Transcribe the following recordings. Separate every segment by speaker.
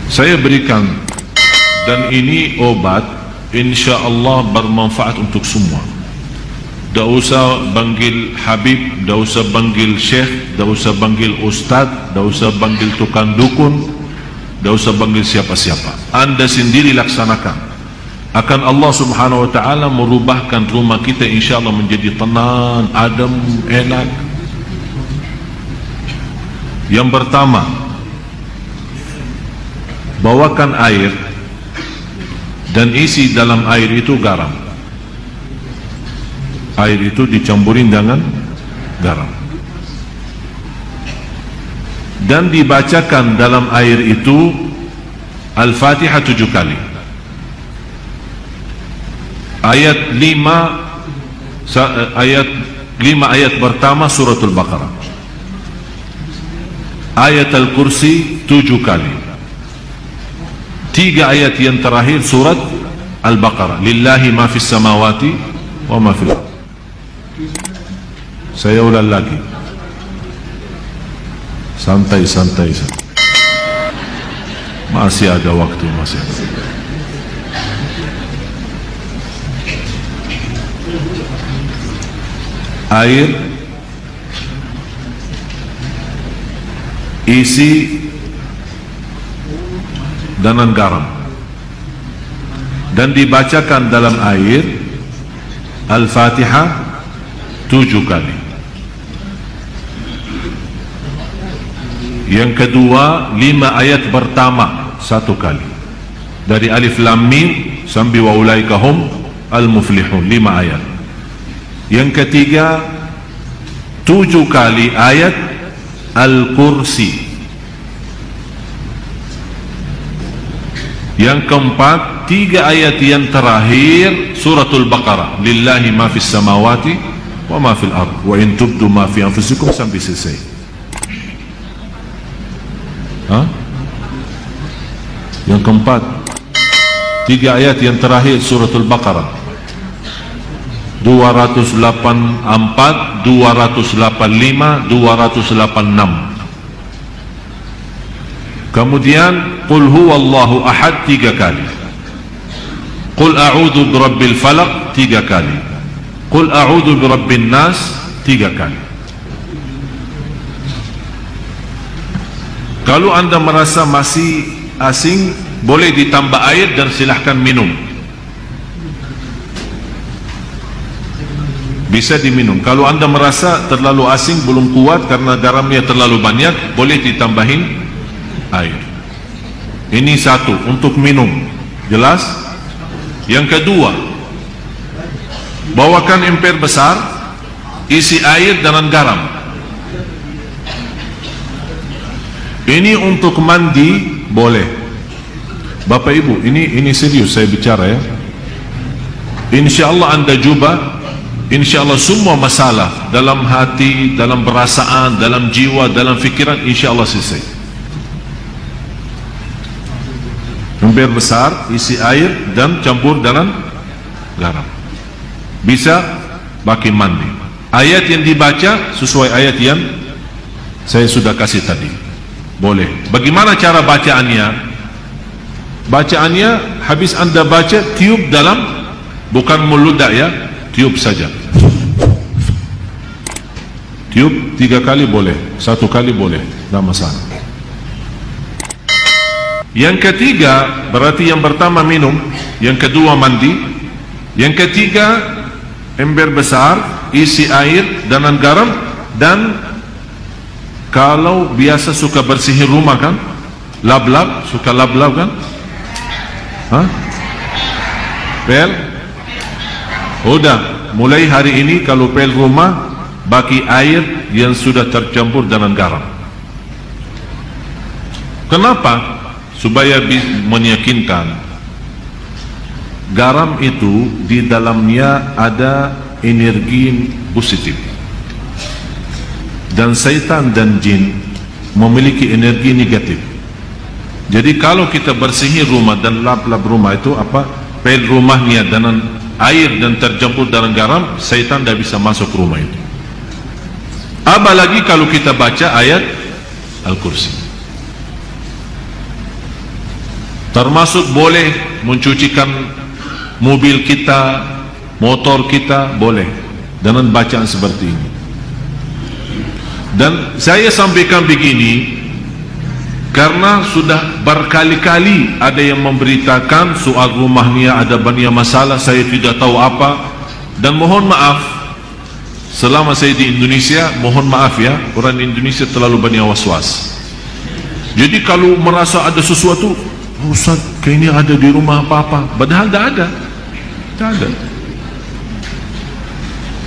Speaker 1: Saya berikan, dan ini obat insya Allah bermanfaat untuk semua. Tak usah panggil Habib, tak usah panggil Syekh, tak usah panggil Ustaz, tak usah panggil tukang dukun, tak usah panggil siapa-siapa. Anda sendiri laksanakan. Akan Allah subhanahu wa ta'ala merubahkan rumah kita insya Allah menjadi tenang, adem, enak. Yang pertama, bawakan air dan isi dalam air itu garam. Air itu dicampurin dengan garam dan dibacakan dalam air itu Al-Fatihah 7 kali. Ayat 5 ayat pertama suratul Baqarah, ayat Al-Kursi 7 kali, 3 ayat yang terakhir surat Al-Baqarah, lillahi ma fis samawati wa ma fil ardh. Saya ulang lagi, santai-santai, masih ada waktu, masih ada. Air, isi dengan garam, dan dibacakan dalam air Al-Fatihah 7 kali. Yang kedua, 5 ayat pertama 1 kali, dari Alif Lam Mim sampai wa ulaika hum al-muflihun, 5 ayat. Yang ketiga, 7 kali ayat Al-Kursi. Yang keempat, 3 ayat yang terakhir suratul Baqarah, lillahi ma fis samawati wa ma fil ardh wa in tubdu ma fi anfusikum, sampai selesai. Yang keempat, 3 ayat yang terakhir suratul Baqarah, 284, 285, 286. Kemudian qul huwallahu ahad 3 kali, qul a'udzu birabbil falaq 3 kali, qul a'udzu birabbin nas 3 kali. Kalau anda merasa masih asing, boleh ditambah air dan silahkan minum. Bisa diminum. Kalau anda merasa terlalu asing, belum kuat karena garamnya terlalu banyak, boleh ditambahin air. Ini satu untuk minum, jelas. Yang kedua, bawakan emper besar, isi air dengan garam. Ini untuk mandi boleh. Bapak Ibu, ini serius saya bicara ya. Insya Allah anda coba, insya Allah semua masalah dalam hati, dalam perasaan, dalam jiwa, dalam fikiran, insya Allah selesai. Ember besar, isi air dan campur dengan garam. Bisa pakai mandi. Ayat yang dibaca sesuai ayat yang saya sudah kasih tadi, boleh. Bagaimana cara bacaannya? Bacaannya, habis anda baca, tiup dalam, bukan meludak ya, tiup saja. Tiup 3 kali boleh, 1 kali boleh, tidak masalah. Yang ketiga, berarti yang pertama minum, yang kedua mandi, yang ketiga ember besar, isi air dengan garam. Dan kalau biasa suka bersihin rumah kan, lap-lap, suka lap-lap kan, pel. Udah, mulai hari ini kalau pel rumah, bagi air yang sudah tercampur dengan garam. Kenapa? Supaya meyakinkan garam itu di dalamnya ada energi positif, dan syaitan dan jin memiliki energi negatif. Jadi kalau kita bersihin rumah dan lap-lap rumah itu pel rumahnya dengan air dan tercampur dengan garam, syaitan tidak bisa masuk rumah itu. Apalagi kalau kita baca ayat Al-Kursi. Termasuk boleh mencucikan mobil kita, motor kita, boleh dengan bacaan seperti ini. Dan saya sampaikan begini karena sudah berkali-kali ada yang memberitakan soal rumahnya ada banyak masalah, saya tidak tahu apa. Dan mohon maaf, selama saya di Indonesia, mohon maaf ya, orang Indonesia terlalu banyak was-was. Jadi kalau merasa ada sesuatu, Ustaz, kayaknya ada di rumah apa-apa, padahal tidak ada. Tidak ada.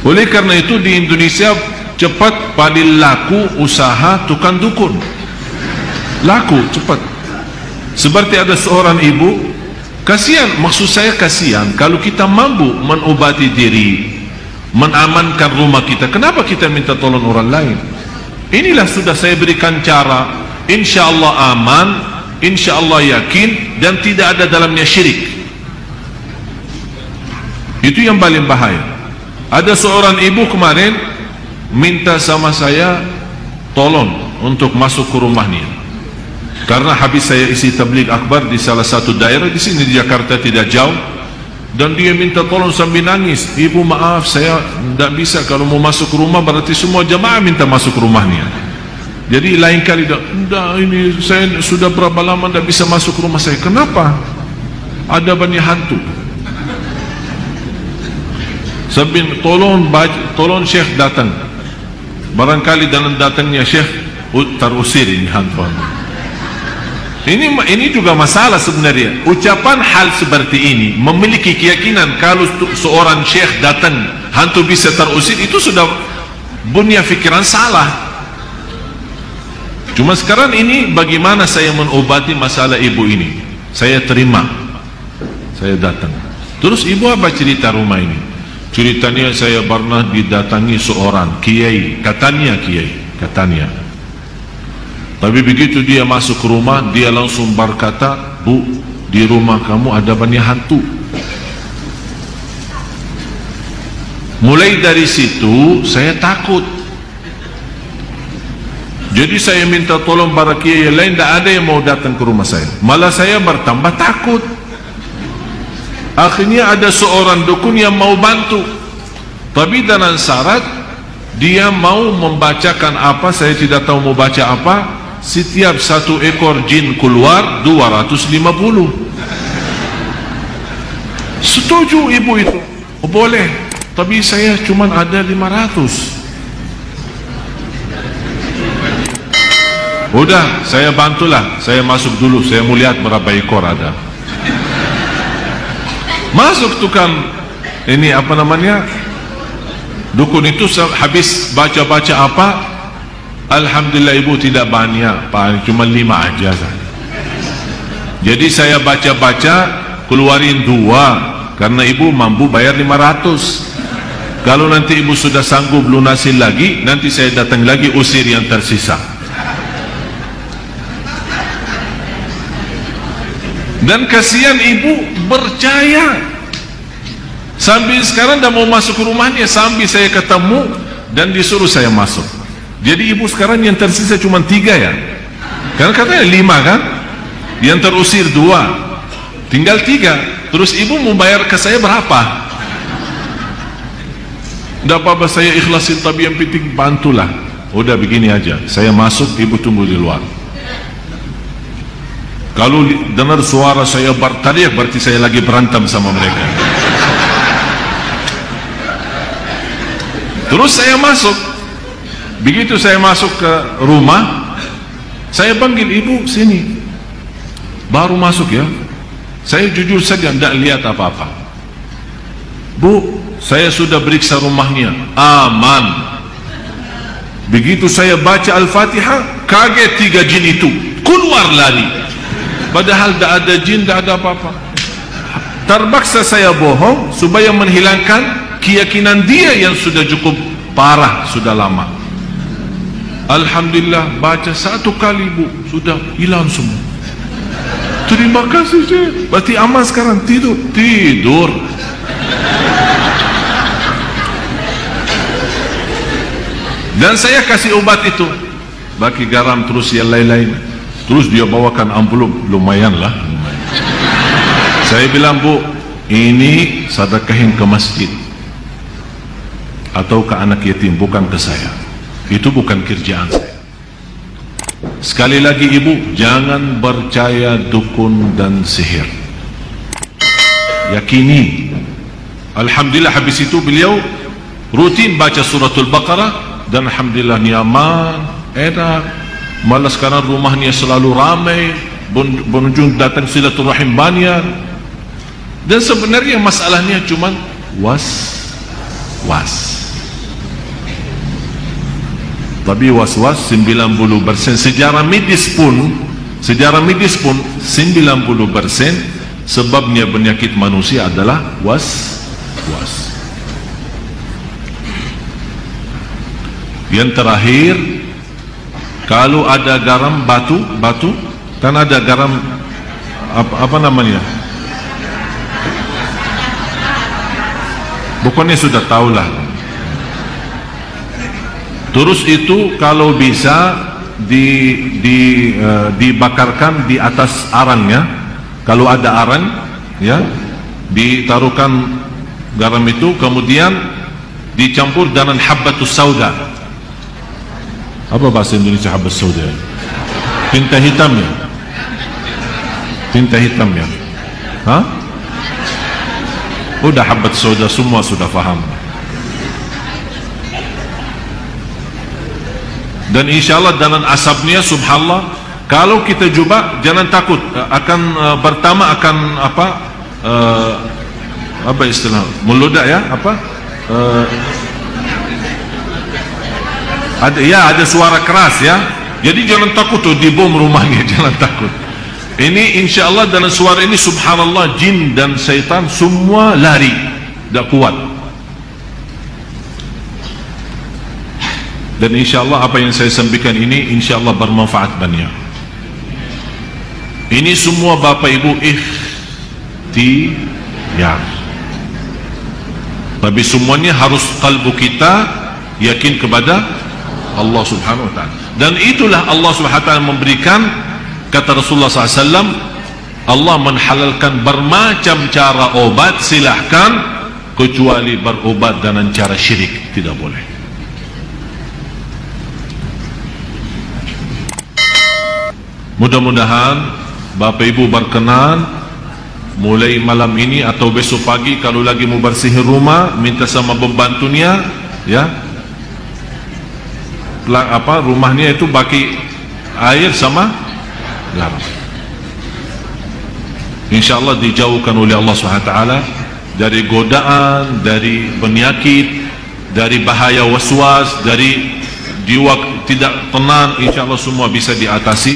Speaker 1: Oleh karena itu di Indonesia cepat paling laku usaha tukang dukun. Laku cepat. Seperti ada seorang ibu, kasihan, maksud saya kasihan kalau kita mampu mengobati diri, mengamankan rumah kita, kenapa kita minta tolong orang lain? Inilah sudah saya berikan cara, insya Allah aman, insya Allah yakin, dan tidak ada dalamnya syirik. Itu yang paling bahaya. Ada seorang ibu kemarin minta sama saya tolong untuk masuk ke rumahnya, karena habis saya isi tabligh akbar di salah satu daerah di sini di Jakarta tidak jauh, dan dia minta tolong sambil nangis, ibu maaf saya tidak bisa, kalau mau masuk rumah berarti semua jamaah minta masuk rumahnya. Jadi lain kali dah ini saya sudah berapa lama tidak bisa masuk rumah saya. Kenapa? Ada banyak hantu. Sambil tolong Syekh datang. Barangkali dalam datangnya Syekh terusir ini hantu. Ini juga masalah sebenarnya. Ucapan hal seperti ini, memiliki keyakinan kalau seorang Syekh datang hantu bisa terusir, itu sudah punya fikiran salah. Cuma sekarang ini bagaimana saya mengobati masalah ibu ini? Saya terima, saya datang. Terus ibu apa cerita rumah ini? Ceritanya saya pernah didatangi seorang kiai, katanya kiai, katanya. Tapi begitu dia masuk ke rumah, dia langsung berkata, Bu, di rumah kamu ada banyak hantu. Mulai dari situ saya takut. Jadi saya minta tolong para kiai lain, tidak ada yang mau datang ke rumah saya. Malah saya bertambah takut. Akhirnya ada seorang dukun yang mau bantu, tapi dengan syarat dia mau membacakan apa, saya tidak tahu mau baca apa. Setiap satu ekor jin keluar 250. Setuju ibu itu, oh, boleh, tapi saya cuma ada 500. Udah, saya bantulah, saya masuk dulu, saya mau lihat berapa ekor ada. Masuk tukang ini apa namanya, dukun itu, habis baca-baca apa, alhamdulillah ibu tidak banyak, cuma 5 aja. Jadi saya baca-baca, keluarin 2, karena ibu mampu bayar 500. Kalau nanti ibu sudah sanggup lunasin lagi, nanti saya datang lagi usir yang tersisa. Dan kasihan ibu percaya. Sambil sekarang dah mau masuk ke rumahnya, sambil saya ketemu dan disuruh saya masuk. Jadi ibu sekarang yang tersisa cuma 3 ya. Karena katanya 5 kan, yang terusir 2, tinggal 3. Terus ibu mau bayar ke saya berapa? Tidak apa-apa, saya ikhlasin, tapi yang penting bantulah. Udah begini aja, saya masuk, ibu tunggu di luar. Kalau dengar suara saya berteriak, berarti saya lagi berantem sama mereka. Terus saya masuk. Begitu saya masuk ke rumah, saya panggil ibu, sini. Baru masuk ya, saya jujur saja tidak lihat apa-apa. Bu, saya sudah periksa rumahnya, aman. Begitu saya baca Al-Fatihah, kaget 3 jin itu keluar lari. Padahal tidak ada jin, tidak ada apa-apa. Terpaksa saya bohong supaya menghilangkan keyakinan dia yang sudah cukup parah, sudah lama. Alhamdulillah, baca 1 kali bu, sudah hilang semua. Terima kasih Syekh. Berarti aman sekarang, tidur. Dan saya kasih obat itu, bagi garam terus yang lain-lain. Terus dia bawakan amplop, lumayan lah. Saya bilang, Bu, ini sedekahin ke masjid atau ke anak yatim, bukan ke saya. Itu bukan kerjaan saya. Sekali lagi ibu, jangan percaya dukun dan sihir. Yakini. Alhamdulillah, habis itu beliau rutin baca suratul Baqarah, dan alhamdulillah nyaman, enak. Malah sekarang rumahnya selalu ramai, pengunjung datang silaturahim banyak. Dan sebenarnya masalahnya cuma was-was. Tapi was-was 90%. Sejarah medis pun 90% sebabnya penyakit manusia adalah was-was. Yang terakhir, kalau ada garam batu, kan ada garam apa namanya? Bukannya sudah tahulah. Terus itu kalau bisa dibakarkan di atas arangnya. Kalau ada arang, ya, ditaruhkan garam itu, kemudian dicampur dengan habbatus sauda. Apa bahasa Indonesia habbatus sauda? Tinta hitamnya. Tinta hitamnya. Hah? Udah habbatus sauda, semua sudah faham. Dan insyaAllah dengan asapnya, subhanallah, kalau kita coba, jangan takut, akan pertama akan apa istilah, meludak ya, ada suara keras ya. Jadi jangan takut tuh dibom rumahnya, jangan takut. Ini insyaAllah dengan suara ini, subhanallah, jin dan syaitan semua lari, tak kuat. Dan insyaAllah apa yang saya sampaikan ini insyaAllah bermanfaat banyak. Ini semua Bapak Ibu ikhtiar. Tapi semuanya harus kalbu kita yakin kepada Allah Subhanahu Wa Taala. Dan itulah Allah Subhanahu Wa Taala memberikan, kata Rasulullah SAW, Allah menghalalkan bermacam cara obat, silahkan, kecuali berobat dengan cara syirik, tidak boleh. Mudah-mudahan Bapak Ibu berkenan mulai malam ini atau besok pagi, kalau lagi mau bersihin rumah, minta sama pembantunya, ya, rumahnya itu bagi air sama garam. InsyaAllah dijauhkan oleh Allah SWT dari godaan, dari penyakit, dari bahaya waswas, dari jiwa tidak tenang. InsyaAllah semua bisa diatasi.